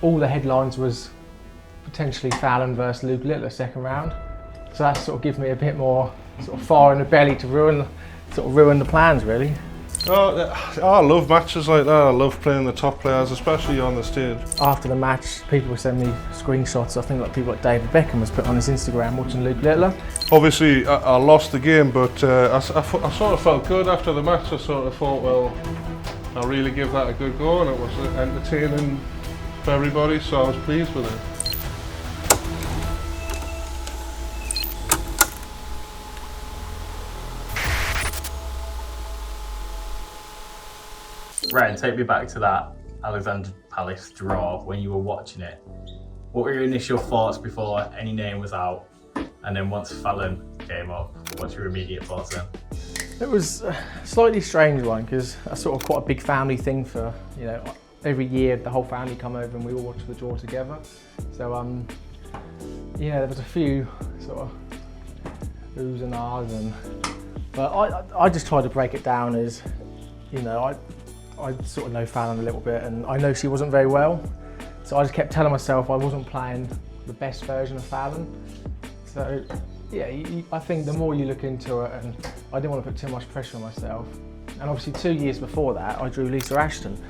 all the headlines was potentially Fallon versus Luke Littler second round. So that sort of gives me a bit more sort of fire in the belly to ruin the plans really. Oh, I love matches like that. I love playing the top players, especially on the stage. After the match, people were sending me screenshots. I think like people like David Beckham was putting on his Instagram watching Luke Littler. Obviously, I lost the game, but I sort of felt good after the match. I sort of thought, well, I'll really give that a good go, and it was entertaining for everybody, so I was pleased with it. Ryan, take me back to that Alexandra Palace draw when you were watching it. What were your initial thoughts before any name was out? And then once Fallon came up, what's your immediate thoughts then? It was a slightly strange one because that's sort of quite a big family thing for, you know, every year the whole family come over and we all watch the draw together. So, yeah, there was a few sort of oohs and ahs, but I just tried to break it down as, you know, I sort of know Fallon a little bit and I know she wasn't very well. So I just kept telling myself I wasn't playing the best version of Fallon. So yeah, I think the more you look into it, and I didn't want to put too much pressure on myself. And obviously 2 years before that, I drew Lisa Ashton.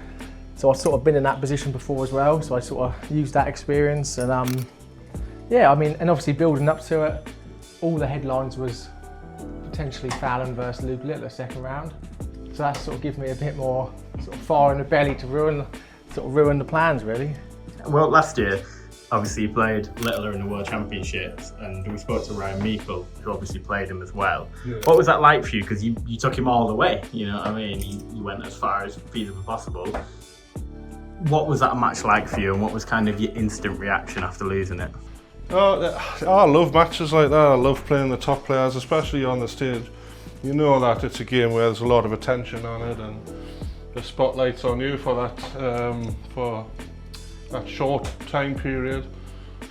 So I've sort of been in that position before as well. So I sort of used that experience and yeah, I mean, and obviously building up to it, all the headlines was potentially Fallon versus Luke Littler second round. So that sort of gives me a bit more sort of fire in the belly to ruin the plans really. Well, last year, obviously you played Littler in the World Championships, and we spoke to Ryan Meikle, who obviously played him as well. Yeah. What was that like for you? Because you took him all the way, you know what I mean? You went as far as feasibly possible. What was that match like for you, and what was kind of your instant reaction after losing it? Oh, I love matches like that. I love playing the top players, especially on the stage. You know that it's a game where there's a lot of attention on it, and the spotlight's on you for that short time period,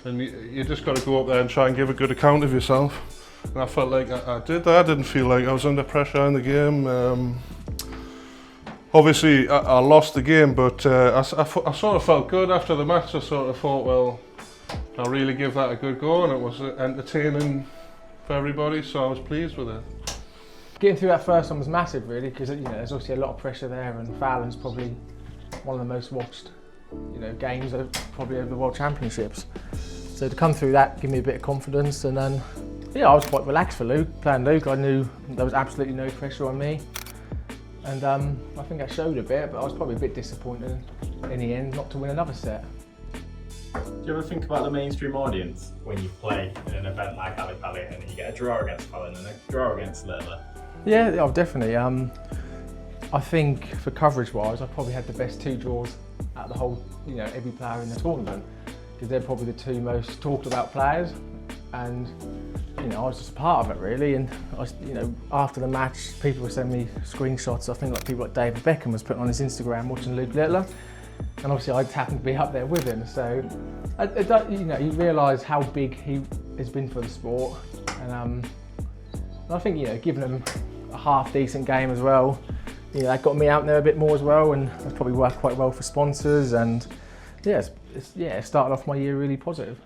and you just got to go up there and try and give a good account of yourself. And I felt like I did that. I didn't feel like I was under pressure in the game. Obviously, I lost the game, but I sort of felt good after the match. I sort of thought, well, I'll really give that a good go, and it was entertaining for everybody, so I was pleased with it. Getting through that first one was massive really, because you know there's obviously a lot of pressure there, and Fallon's probably one of the most watched, you know, games probably over the World Championships. So to come through that gave me a bit of confidence, and then yeah, I was quite relaxed for Luke. Playing Luke, I knew there was absolutely no pressure on me, and I think I showed a bit, but I was probably a bit disappointed in the end not to win another set. Do you ever think about the mainstream audience when you play in an event like Ali Pali and you get a draw against Fallon and a draw against Littler? Yeah, oh, definitely. I think for coverage-wise, I probably had the best two draws out of the whole, you know, every player in the tournament, because they're probably the two most talked about players, and you know, I was just a part of it really. And you know, after the match, people were sending me screenshots. I think like people like David Beckham was putting on his Instagram watching Luke Littler, and obviously I happened to be up there with him. So you know, you realise how big he has been for the sport, and I think, you know, giving him a half decent game as well, you know, that got me out there a bit more as well, and that's probably worked quite well for sponsors. And yeah, it started off my year really positive.